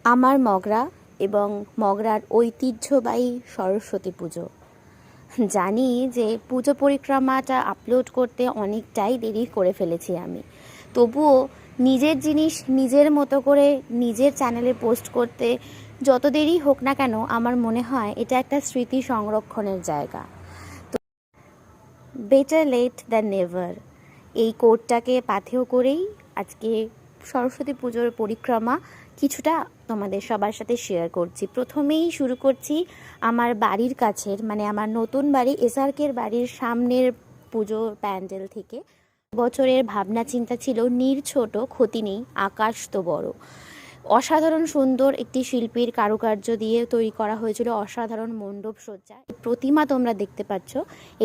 আমার মগরা এবং মগরার ঐতিহ্যবাহী সরস্বতী পুজো। জানি যে পুজো পরিক্রমাটা আপলোড করতে অনেকটাই দেরি করে ফেলেছি আমি, তবুও নিজের জিনিস নিজের মতো করে নিজের চ্যানেলে পোস্ট করতে যত দেরি হোক না কেন আমার মনে হয় এটা একটা স্মৃতি সংরক্ষণের জায়গা। তো বেটার লেট দ্যান নেভার, এই কোডটাকে পাথেয় করেই আজকে সরস্বতী পুজোর পরিক্রমা কিছুটা তোমাদের সবার সাথে শেয়ার করছি। প্রথমেই শুরু করছি আমার বাড়ির কাছের, মানে আমার নতুন বাড়ি এসআরকের বাড়ির সামনের পুজোর প্যান্ডেল থেকে। বছরের ভাবনা চিন্তা ছিল ছোট ক্ষতি নেই, আকাশ তো বড়। অসাধারণ সুন্দর একটি শিল্পীর কারুকার্য দিয়ে তৈরি করা হয়েছিল অসাধারণ মণ্ডপ সজ্জা। প্রতিমা তোমরা দেখতে পাচ্ছ,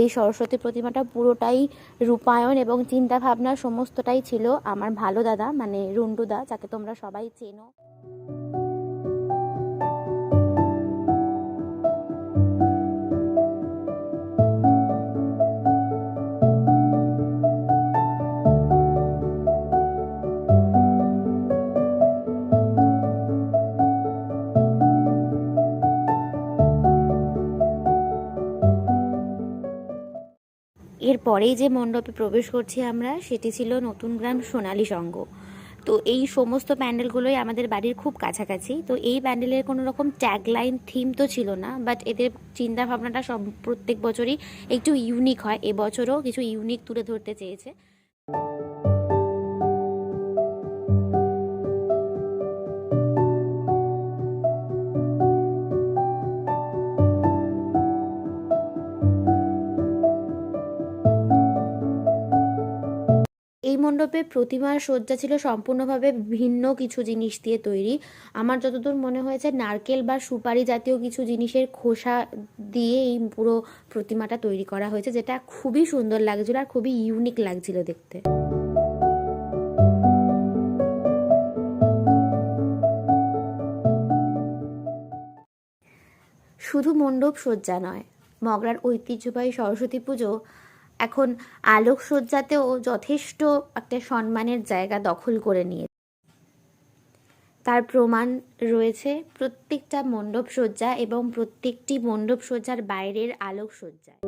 এই সরস্বতী প্রতিমাটা পুরোটাই রূপায়ণ এবং চিন্তা ভাবনা সমস্তটাই ছিল আমার ভালো দাদা, মানে রুন্ডুদা, যাকে তোমরা সবাই চেনো। এরপরেই যে মণ্ডপে প্রবেশ করছি আমরা, সেটি ছিল নতুন গ্রাম সোনালী সংঘ। তো এই সমস্ত প্যান্ডেলগুলোই আমাদের বাড়ির খুব কাছাকাছি। তো এই প্যান্ডেলের কোনো রকম ট্যাগলাইন থিম তো ছিল না, বাট এদের চিন্তা ভাবনাটা সব প্রত্যেক বছরই একটু ইউনিক হয়। এবছরও কিছু ইউনিক তুলে ধরতে চেয়েছে। এই মণ্ডপে প্রতিমার সজ্জা ছিল সম্পূর্ণভাবে ভিন্ন কিছু জিনিস দিয়ে তৈরি। আমার যতদূর মনে হয়েছে নারকেল বা সুপারি জাতীয় কিছু জিনিসের খোসা দিয়ে এই পুরো প্রতিমাটা তৈরি করা হয়েছে, যেটা খুবই সুন্দর লাগছিল আর খুবই ইউনিক লাগছিল দেখতে। শুধু মণ্ডপ সজ্জা নয়, মগরার ঐতিহ্যবাহী সরস্বতী পুজো এখন আলোকসজ্জাতেও যথেষ্ট একটা সম্মানের জায়গা দখল করে নিয়েছে। তার প্রমাণ রয়েছে প্রত্যেকটা মণ্ডপ সজ্জা এবং প্রত্যেকটি মণ্ডপ সজ্জার বাইরের আলোকসজ্জায়।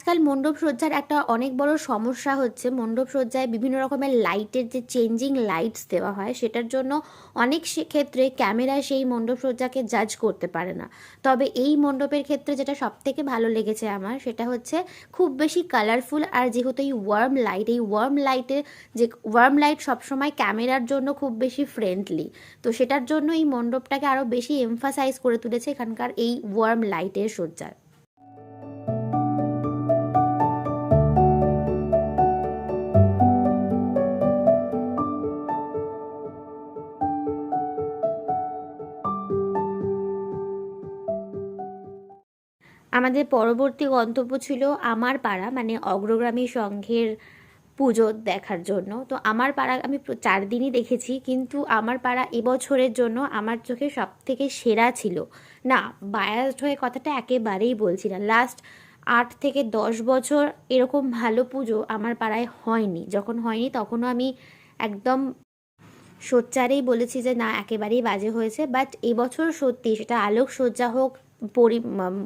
আজকাল মণ্ডপ সজ্জার একটা অনেক বড় সমস্যা হচ্ছে, মণ্ডপ সজ্জায় বিভিন্ন রকমের লাইটের যে চেঞ্জিং লাইটস দেওয়া হয়, সেটার জন্য অনেক ক্ষেত্রে ক্যামেরায় সেই মণ্ডপ সজ্জাকে জাজ করতে পারে না। তবে এই মণ্ডপের ক্ষেত্রে যেটা সবথেকে ভালো লেগেছে আমার, সেটা হচ্ছে খুব বেশি কালারফুল। আর যেহেতু এই ওয়ার্ম লাইট সবসময় ক্যামেরার জন্য খুব বেশি ফ্রেন্ডলি, তো সেটার জন্য এই মণ্ডপটাকে আরও বেশি এমফাসাইজ করে তুলেছে এখানকার এই ওয়ার্ম লাইটের সজ্জার। আমাদের পরবর্তী গন্তব্য ছিল আমার পাড়া, মানে অগ্রগামী সংঘের পুজো দেখার জন্য। তো আমার পাড়া আমি 4 দিনই দেখেছি, কিন্তু আমার পাড়া এবছরের জন্য আমার চোখে সব থেকে সেরা ছিল। না, বায়াসড হয়ে কথাটা একেবারেই বলছি না, লাস্ট 8 থেকে 10 বছর এরকম ভালো পুজো আমার পাড়ায় হয়নি। যখন হয়নি তখনও আমি একদম সোচ্চারেই বলেছি যে না, একেবারেই বাজে হয়েছে। বাট এবছর সত্যি সেটা আলোকসজ্জা হোক,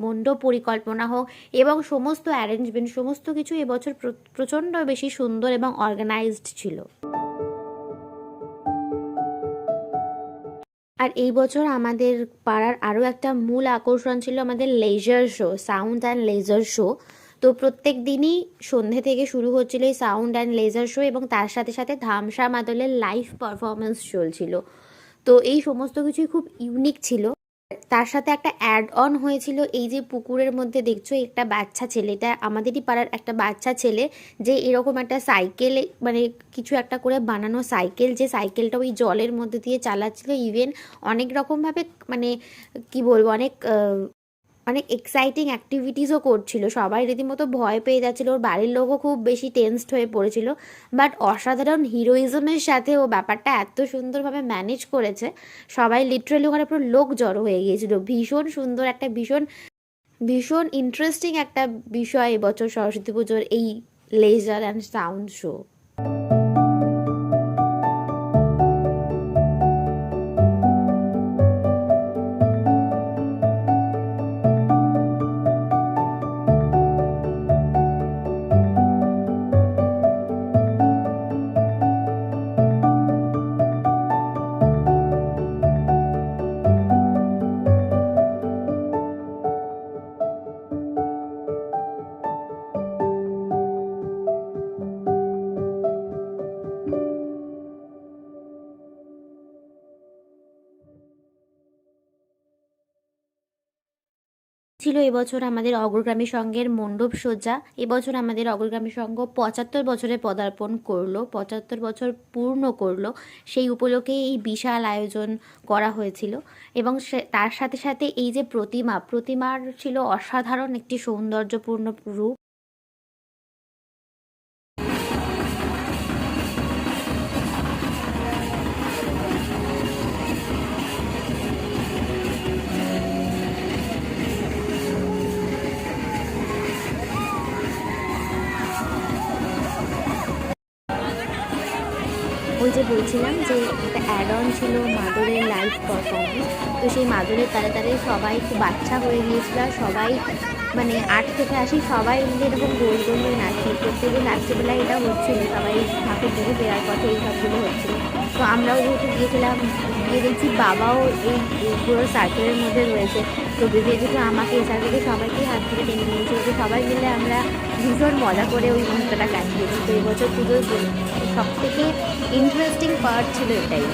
মণ্ডপ পরিকল্পনা হোক এবং সমস্ত অ্যারেঞ্জমেন্ট, সমস্ত কিছু এবছর প্রচণ্ড বেশি সুন্দর এবং অর্গানাইজড ছিল। আর এই বছর আমাদের পাড়ার আরও একটা মূল আকর্ষণ ছিল আমাদের laser show, sound and laser show. তো প্রত্যেক দিনই সন্ধে থেকে শুরু হচ্ছিল এই সাউন্ড অ্যান্ড লেজার শো, এবং তার সাথে সাথে ধামসা মাদলের লাইভ পারফরমেন্স চলছিল। তো এই সমস্ত কিছুই খুব ইউনিক ছিল। তার সাথে একটা অ্যাড অন হয়েছিল, এই যে পুকুরের মধ্যে দেখছো একটা বাচ্চা ছেলে, এটা আমাদেরই পাড়ার একটা বাচ্চা ছেলে, যে এরকম একটা সাইকেল, মানে কিছু একটা করে বানানো সাইকেল, যে সাইকেলটা ওই জলের মধ্যে দিয়ে চালাচ্ছিল। ইভেন অনেক রকমভাবে, মানে কি বলবো, অনেক অনেক এক্সাইটিং অ্যাক্টিভিটিসও করছিল, সবাই রীতিমতো ভয় পেয়ে যাচ্ছিলো, ওর বাড়ির লোকও খুব বেশি টেন্সড হয়ে পড়েছিল। বাট অসাধারণ হিরোইজমের সাথে ও ব্যাপারটা এত সুন্দরভাবে ম্যানেজ করেছে, সবাই লিটারালি ওখানে পুরো লোক জড়ো হয়ে গিয়েছিল। ভীষণ সুন্দর একটা ভীষণ ভীষণ ইন্টারেস্টিং একটা বিষয় এবছর সরস্বতী পুজোর এই লেজার অ্যান্ড সাউন্ড শো। ছিল এবছর আমাদের অগ্রগামী সংঘের মণ্ডপ সজ্জা। এবছর আমাদের অগ্রগামী সংঘ 75 বছরে পদার্পণ করলো, 75 বছর পূর্ণ করলো। সেই উপলক্ষে এই বিশাল আয়োজন করা হয়েছিল এবং তার সাথে সাথে এই যে প্রতিমার ছিল অসাধারণ একটি সৌন্দর্যপূর্ণ রূপ। ওই যে বলছিলাম যে একটা অ্যাড অন ছিল মাদুরের লাইভ পারফরমেন্স, তো সেই মাদুরের তারে তারে সবাই খুব বাচ্চা হয়ে গিয়েছিল, সবাই মানে 8 থেকে 80 সবাই মিলে এরকম গোল গোল হয়ে নাচছিল। প্রত্যেকদিন রাত্রিবেলায় এটা হচ্ছিলো, সবাই ঠাকুর দেখে ফেরার পথে এই সবগুলো হচ্ছিলো। তো আমরাও যেহেতু গিয়েছিলাম, গিয়ে দেখছি বাবাও এই পুরো সার্কেলের মধ্যে রয়েছে। তো ভেবে যেহেতু আমাকে এই সার্কেলে সবাইকেই হাত থেকে টেনে নিয়েছিল, তো সবাই মিলে আমরা ভীষণ মজা করে ওই মুহূর্তটা কাটিয়েছি। তো এবছর পুজোর সব থেকে ইন্টারেস্টিং পার্ট ছিল এটাই।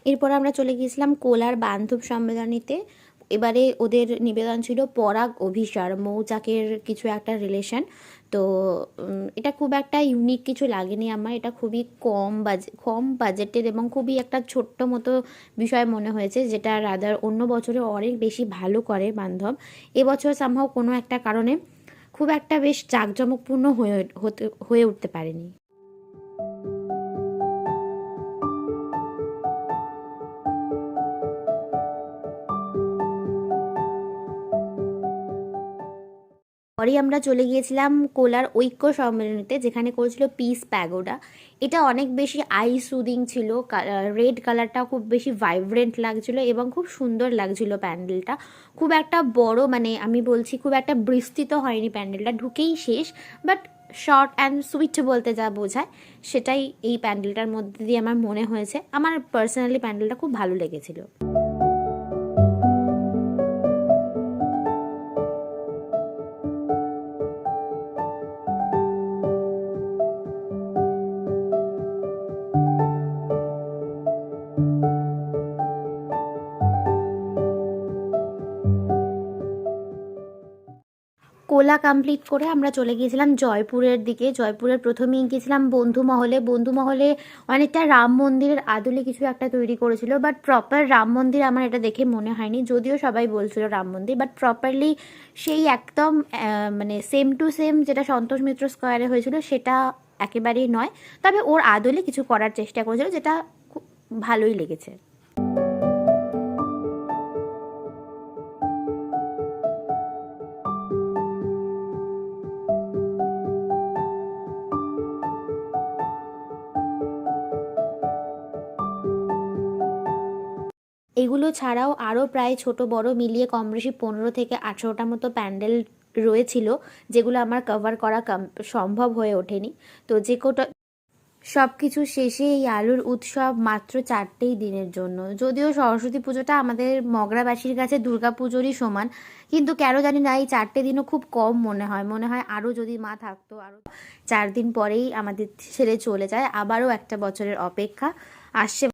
এরপর আমরা চলে গিয়েছিলাম কোলার বান্ধব সম্মেলনীতে। এবারে ওদের নিবেদন ছিল পরাগ অভিসার, মৌচাকের কিছু একটা রিলেশন। তো এটা খুব একটা ইউনিক কিছু লাগেনি আমার, এটা খুবই কম বাজেটের এবং খুবই একটা ছোট্ট মতো বিষয় মনে হয়েছে, যেটা রাদার অন্য বছরে অনেক বেশি ভালো করে বান্ধব। এবছর সামহাও কোনো একটা কারণে খুব একটা বেশ জাঁকজমকপূর্ণ হয়ে উঠতে পারেনি। পরেই আমরা চলে গিয়েছিলাম কোলার ঐক্য সম্মেলনীতে, যেখানে করেছিল পিস প্যাগোডা। এটা অনেক বেশি আই সুদিং ছিল, রেড কালারটা খুব বেশি ভাইব্রেন্ট লাগছিল এবং খুব সুন্দর লাগছিল প্যান্ডেলটা। খুব একটা বড়, মানে আমি বলছি খুব একটা বিস্তৃত হয়নি প্যান্ডেলটা, ঢুকেই শেষ। বাট শর্ট অ্যান্ড সুইট বলতে যা বোঝায় সেটাই এই প্যান্ডেলটার মধ্যে দিয়ে আমার মনে হয়েছে। আমার পার্সোনালি প্যান্ডেলটা খুব ভালো লেগেছিল। কোলা কমপ্লিট করে আমরা চলে গিয়েছিলাম জয়পুরের দিকে। জয়পুরের প্রথমেই গিয়েছিলাম বন্ধুমহলে। বন্ধুমহলে অনেকটা রাম মন্দিরের আদলে কিছু একটা তৈরি করেছিল, বাট প্রপার রাম মন্দির আমার এটা দেখে মনে হয়নি, যদিও সবাই বলছিল রাম মন্দির, বাট প্রপারলি সেই একদম মানে সেম টু সেম যেটা সন্তোষ মিত্র স্কোয়ারে হয়েছিল সেটা একেবারেই নয়। তবে ওর আদলে কিছু করার চেষ্টা করেছিল, যেটা খুব ভালোই লেগেছে। এগুলো ছাড়াও আরও প্রায় ছোট বড় মিলিয়ে কম বেশি 15 থেকে 18টা মতো প্যান্ডেল রয়েছিল, যেগুলো আমার কভার করা সম্ভব হয়ে ওঠেনি। তো যে কোটা সব কিছু শেষে এই আলুর উৎসব মাত্র 4টেই দিনের জন্য। যদিও সরস্বতী পুজোটা আমাদের মগরাবাসীর কাছে দুর্গা পুজোরই সমান, কিন্তু কেন জানি না এই 4টে দিনও খুব কম মনে হয়। মনে হয় আরও যদি মা থাকতো, আরও 4 দিন পরেই আমাদের ছেড়ে চলে যায়। আবারও একটা বছরের অপেক্ষা। আসছে,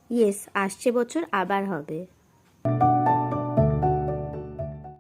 ইয়েস, আসছে বছর আবার হবে।